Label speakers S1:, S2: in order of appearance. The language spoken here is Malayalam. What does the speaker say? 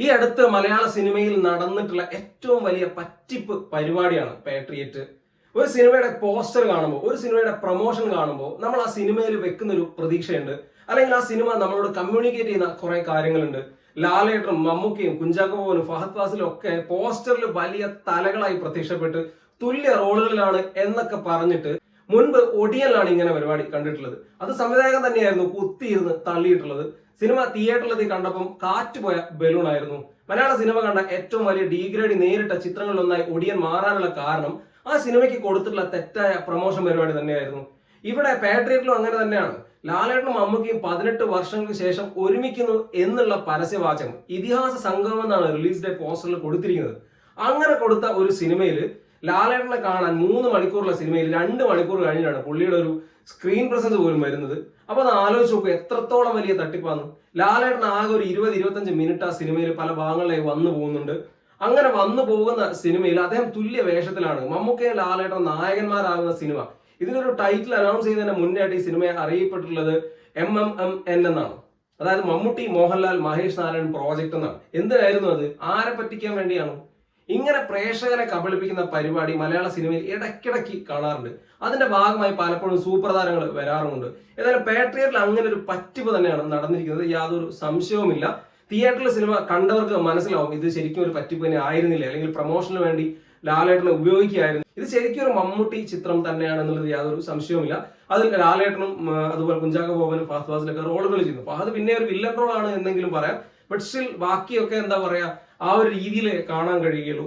S1: ഈ അടുത്ത് മലയാള സിനിമയിൽ നടന്നിട്ടുള്ള ഏറ്റവും വലിയ പറ്റിപ്പ് പരിപാടിയാണ് പാട്രിയറ്റ്. ഒരു സിനിമയുടെ പോസ്റ്റർ കാണുമ്പോൾ, ഒരു സിനിമയുടെ പ്രൊമോഷൻ കാണുമ്പോൾ നമ്മൾ ആ സിനിമയിൽ വെക്കുന്ന ഒരു പ്രതീക്ഷയുണ്ട്, അല്ലെങ്കിൽ ആ സിനിമ നമ്മളോട് കമ്മ്യൂണിക്കേറ്റ് ചെയ്യുന്ന കുറെ കാര്യങ്ങളുണ്ട്. ലാലേട്ടനും മമ്മൂക്കയും കുഞ്ചാക്കോ ബോബനും ഫഹദ് ഫാസിലും ഒക്കെ പോസ്റ്ററിൽ വലിയ തലകളായി പ്രത്യക്ഷപ്പെട്ട് തുല്യ റോളുകളിലാണ് എന്നൊക്കെ പറഞ്ഞിട്ട് മുൻപ് ഒടിയനിലാണ് ഇങ്ങനെ പരിപാടി കണ്ടിട്ടുള്ളത്. അത് സംവിധായകൻ തന്നെയായിരുന്നു കുത്തിയിരുന്ന് തള്ളിയിട്ടുള്ളത്. സിനിമ തിയേറ്ററിലെത്തി കണ്ടപ്പം കാറ്റുപോയ ബലൂൺ ആയിരുന്നു. മലയാള സിനിമ കണ്ട ഏറ്റവും വലിയ ഡീഗ്രേഡ് നേരിട്ട ചിത്രങ്ങളിലൊന്നായി ഒടിയൻ മാറാനുള്ള കാരണം ആ സിനിമയ്ക്ക് കൊടുത്തിട്ടുള്ള തെറ്റായ പ്രൊമോഷൻ പരിപാടി തന്നെയായിരുന്നു. ഇവിടെ പാട്രിയറ്റിലും അങ്ങനെ തന്നെയാണ്. ലാലേട്ടനും മമ്മൂക്കയും 18 വർഷങ്ങൾക്ക് ശേഷം ഒരുമിക്കുന്നു എന്നുള്ള പരസ്യവാചകം ഇതിഹാസ സംഗമം എന്നാണ് റിലീസ് ഡേ പോസ്റ്ററിൽ കൊടുത്തിരിക്കുന്നത്. അങ്ങനെ കൊടുത്ത ഒരു സിനിമയിൽ ലാലേട്ടനെ കാണാൻ 3 മണിക്കൂറുള്ള സിനിമയിൽ 2 മണിക്കൂർ കഴിഞ്ഞാണ് പുള്ളിയുടെ ഒരു സ്ക്രീൻ പ്രസൻസ് പോലും വരുന്നത്. അപ്പൊ അത് ആലോചിച്ച് നോക്കുക, എത്രത്തോളം വലിയ തട്ടിപ്പാന്ന്. ലാലേട്ടൻ ആകെ ഒരു 20-25 മിനിറ്റ് ആ സിനിമയിൽ പല ഭാഗങ്ങളിലായി വന്നു പോകുന്നുണ്ട്. അങ്ങനെ വന്നു പോകുന്ന സിനിമയിൽ അദ്ദേഹം തുല്യ വേഷത്തിലാണ്. മമ്മൂക്കയും ലാലേട്ടൻ നായകന്മാരാകുന്ന സിനിമ. ഇതിനൊരു ടൈറ്റിൽ അനൗൺസ് ചെയ്യുന്നതിന് മുന്നായിട്ട് ഈ സിനിമയെ അറിയപ്പെട്ടിട്ടുള്ളത് MMMN എന്നാണ്. അതായത് മമ്മൂട്ടി, മോഹൻലാൽ, മഹേഷ് നാരായൺ പ്രോജക്ട് എന്നാണ്. എന്തിനായിരുന്നു അത്? ആരെ പറ്റിക്കാൻ വേണ്ടിയാണ്? ഇങ്ങനെ പ്രേക്ഷകരെ കബളിപ്പിക്കുന്ന പരിപാടി മലയാള സിനിമയിൽ ഇടയ്ക്കിടയ്ക്ക് കാണാറുണ്ട്. അതിന്റെ ഭാഗമായി പലപ്പോഴും സൂപ്പർ താരങ്ങൾ വരാറുമുണ്ട്. ഏതായാലും പാട്രിയറ്റിൽ അങ്ങനെ ഒരു പറ്റിപ്പ് തന്നെയാണ് നടന്നിരിക്കുന്നത്, യാതൊരു സംശയവുമില്ല. തിയേറ്ററിൽ സിനിമ കണ്ടവർക്ക് മനസ്സിലാവും ഇത് ശരിക്കും ഒരു പറ്റിപ്പ് തന്നെ ആയിരുന്നില്ല, അല്ലെങ്കിൽ പ്രൊമോഷന് വേണ്ടി ലാലേട്ടനെ ഉപയോഗിക്കുകയായിരുന്നു. ഇത് ശരിക്കും ഒരു മമ്മൂട്ടി ചിത്രം തന്നെയാണ് എന്നുള്ളത് യാതൊരു സംശയവുമില്ല. അതിൽ ലാലേട്ടനും അതുപോലെ കുഞ്ചാക്കോ ബോബനും ഫഹദ് ഫാസിലൊക്കെ റോളുകൾ ചെയ്യുന്നു. ഫഹദ് പിന്നെ ഒരു വില്ലൻ റോളാണ് എന്നെങ്കിലും പറയാം. ബട്ട് സ്റ്റിൽ ബാക്കിയൊക്കെ എന്താ പറയാ, ആ ഒരു രീതിയിൽ കാണാൻ കഴിയുള്ളൂ.